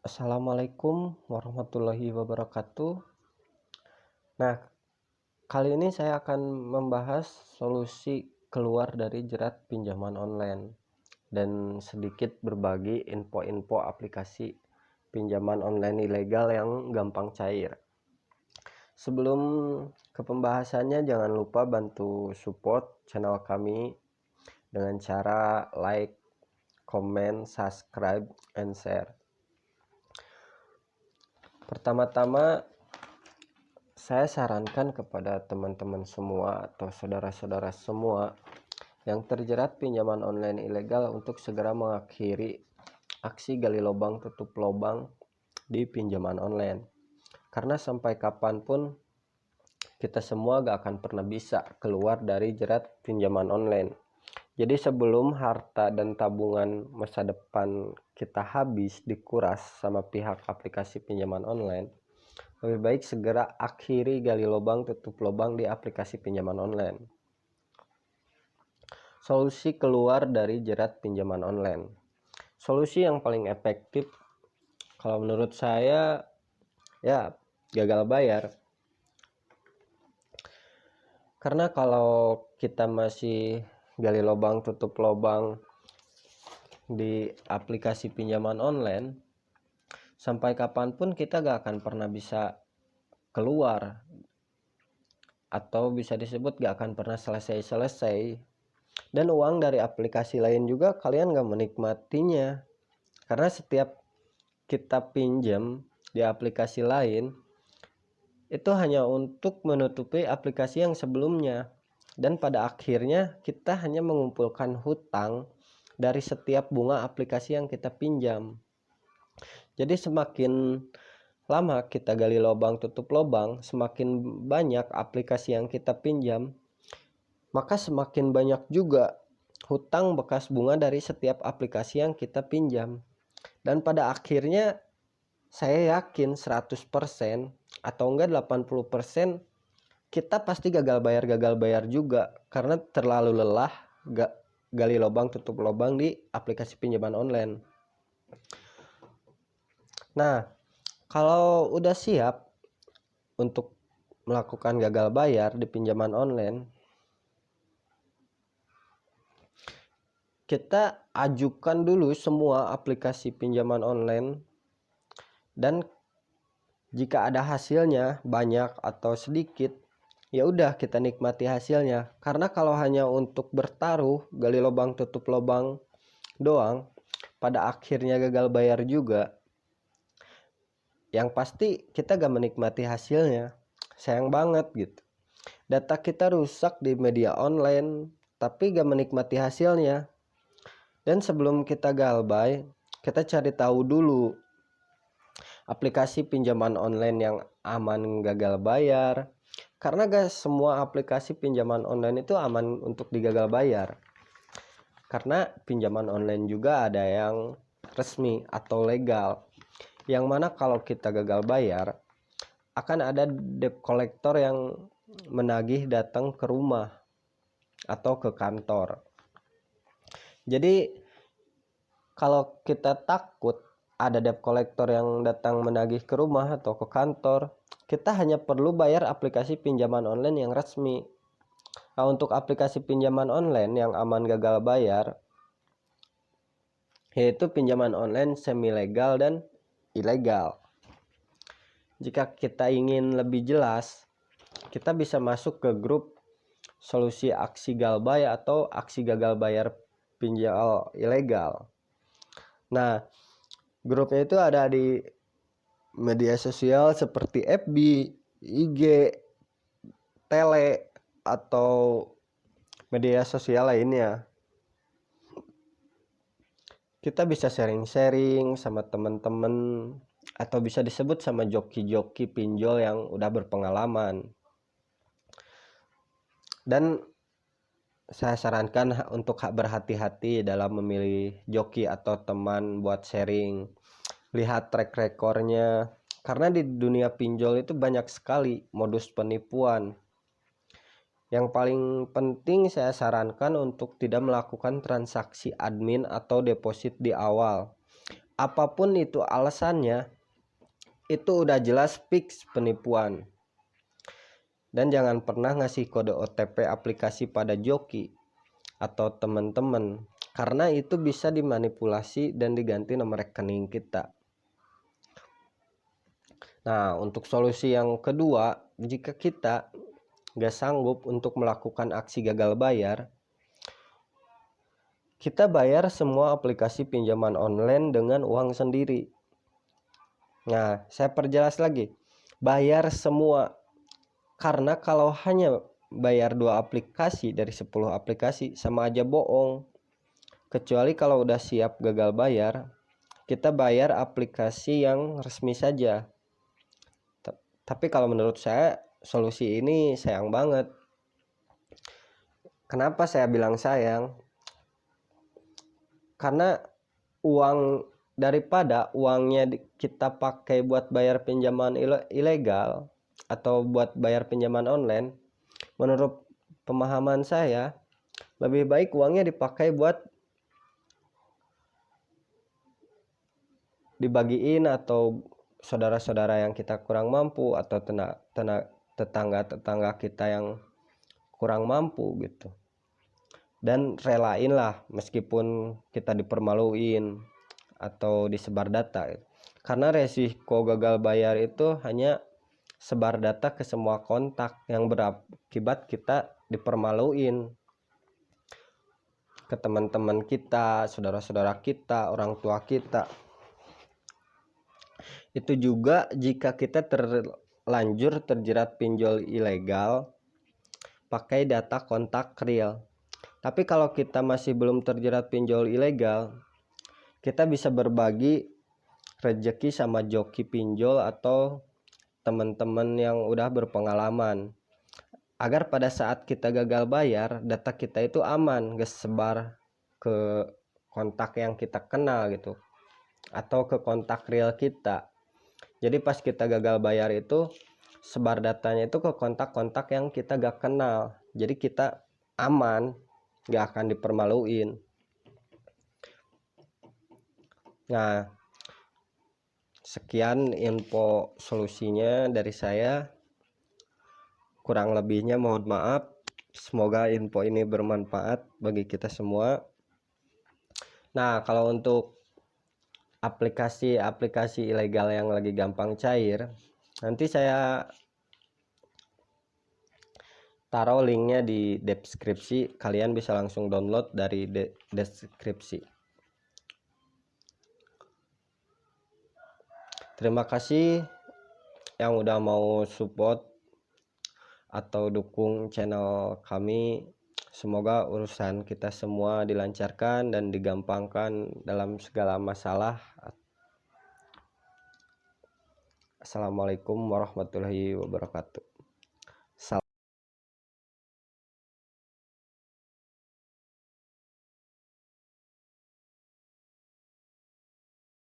Assalamualaikum warahmatullahi wabarakatuh. Nah, kali ini saya akan membahas solusi keluar dari jerat pinjaman online dan sedikit berbagi info-info aplikasi pinjaman online ilegal yang gampang cair. Sebelum ke pembahasannya, jangan lupa bantu support channel kami dengan cara like, comment, subscribe, and share. Pertama-tama, saya sarankan kepada teman-teman semua atau saudara-saudara semua yang terjerat pinjaman online ilegal untuk segera mengakhiri aksi gali lubang tutup lubang di pinjaman online. Karena sampai kapanpun kita semua gak akan pernah bisa keluar dari jerat pinjaman online. Jadi sebelum harta dan tabungan masa depan kita habis dikuras sama pihak aplikasi pinjaman online, lebih baik segera akhiri gali lubang tutup lubang di aplikasi pinjaman online. Solusi keluar dari jerat pinjaman online. Solusi yang paling efektif kalau menurut saya ya gagal bayar. Karena kalau kita masih gali lubang tutup lubang di aplikasi pinjaman online, sampai kapanpun kita gak akan pernah bisa keluar, atau bisa disebut gak akan pernah selesai-selesai. Dan uang dari aplikasi lain juga kalian gak menikmatinya, karena setiap kita pinjam di aplikasi lain itu hanya untuk menutupi aplikasi yang sebelumnya, dan pada akhirnya kita hanya mengumpulkan hutang dari setiap bunga aplikasi yang kita pinjam. Jadi semakin lama kita gali lubang tutup lubang, semakin banyak aplikasi yang kita pinjam, maka semakin banyak juga hutang bekas bunga dari setiap aplikasi yang kita pinjam. Dan pada akhirnya saya yakin 100% atau enggak 80% kita pasti gagal bayar juga, karena terlalu lelah gali lubang tutup lubang di aplikasi pinjaman online. Nah, kalau udah siap untuk melakukan gagal bayar di pinjaman online, kita ajukan dulu semua aplikasi pinjaman online, dan jika ada hasilnya banyak atau sedikit, ya udah kita nikmati hasilnya. Karena kalau hanya untuk bertaruh gali lubang tutup lubang doang, pada akhirnya gagal bayar juga, yang pasti kita gak menikmati hasilnya. Sayang banget gitu. Data kita rusak di media online, tapi gak menikmati hasilnya. Dan sebelum kita galbay, kita cari tahu dulu aplikasi pinjaman online yang aman gagal bayar. Karena gak semua aplikasi pinjaman online itu aman untuk digagal bayar. Karena pinjaman online juga ada yang resmi atau legal, yang mana kalau kita gagal bayar akan ada debt collector yang menagih datang ke rumah atau ke kantor. Jadi kalau kita takut ada debt collector yang datang menagih ke rumah atau ke kantor, kita hanya perlu bayar aplikasi pinjaman online yang resmi. Nah, untuk aplikasi pinjaman online yang aman gagal bayar, yaitu pinjaman online semi legal dan ilegal. Jika kita ingin lebih jelas, kita bisa masuk ke grup solusi aksi galbay atau aksi gagal bayar pinjol ilegal. Nah, grupnya itu ada di media sosial seperti FB, IG, Tele, atau media sosial lainnya. Kita bisa sharing-sharing sama teman-teman, atau bisa disebut sama joki-joki pinjol yang udah berpengalaman. Dan saya sarankan untuk berhati-hati dalam memilih joki atau teman buat sharing. Lihat track recordnya, karena di dunia pinjol itu banyak sekali modus penipuan. Yang paling penting saya sarankan untuk tidak melakukan transaksi admin atau deposit di awal. apapun itu alasannya, itu udah jelas fix penipuan. Dan jangan pernah ngasih kode OTP aplikasi pada joki atau teman-teman, karena itu bisa dimanipulasi dan diganti nomor rekening kita. Nah, untuk solusi yang kedua, jika kita gak sanggup untuk melakukan aksi gagal bayar, kita bayar semua aplikasi pinjaman online dengan uang sendiri. Nah, saya perjelas lagi, bayar semua. Karena kalau hanya bayar 2 aplikasi dari 10 aplikasi sama aja bohong. Kecuali kalau udah siap gagal bayar, kita bayar aplikasi yang resmi saja. Tapi kalau menurut saya solusi ini sayang banget. Kenapa saya bilang sayang? Karena daripada uangnya kita pakai buat bayar pinjaman ilegal atau buat bayar pinjaman online, menurut pemahaman saya lebih baik uangnya dipakai buat dibagiin atau saudara-saudara yang kita kurang mampu atau tetangga-tetangga kita yang kurang mampu gitu. Dan relain lah meskipun kita dipermaluin atau disebar data gitu. Karena resiko gagal bayar itu hanya sebar data ke semua kontak yang berakibat kita dipermaluin ke teman-teman kita, saudara-saudara kita, orang tua kita. Itu juga jika kita terlanjur terjerat pinjol ilegal pakai data kontak real. Tapi kalau kita masih belum terjerat pinjol ilegal, kita bisa berbagi rezeki sama joki pinjol atau teman-teman yang udah berpengalaman, agar pada saat kita gagal bayar, data kita itu aman, gak sebar ke kontak yang kita kenal gitu, atau ke kontak real kita. Jadi pas kita gagal bayar itu, sebar datanya itu ke kontak-kontak yang kita gak kenal. Jadi kita aman, gak akan dipermaluin. Nah, sekian info solusinya dari saya. Kurang lebihnya mohon maaf. Semoga info ini bermanfaat bagi kita semua. Nah, kalau untuk aplikasi-aplikasi ilegal yang lagi gampang cair, nanti saya taruh linknya di deskripsi. Kalian bisa langsung download dari deskripsi. Terima kasih yang udah mau support atau dukung channel kami. Semoga urusan kita semua dilancarkan dan digampangkan dalam segala masalah. Assalamualaikum warahmatullahi wabarakatuh.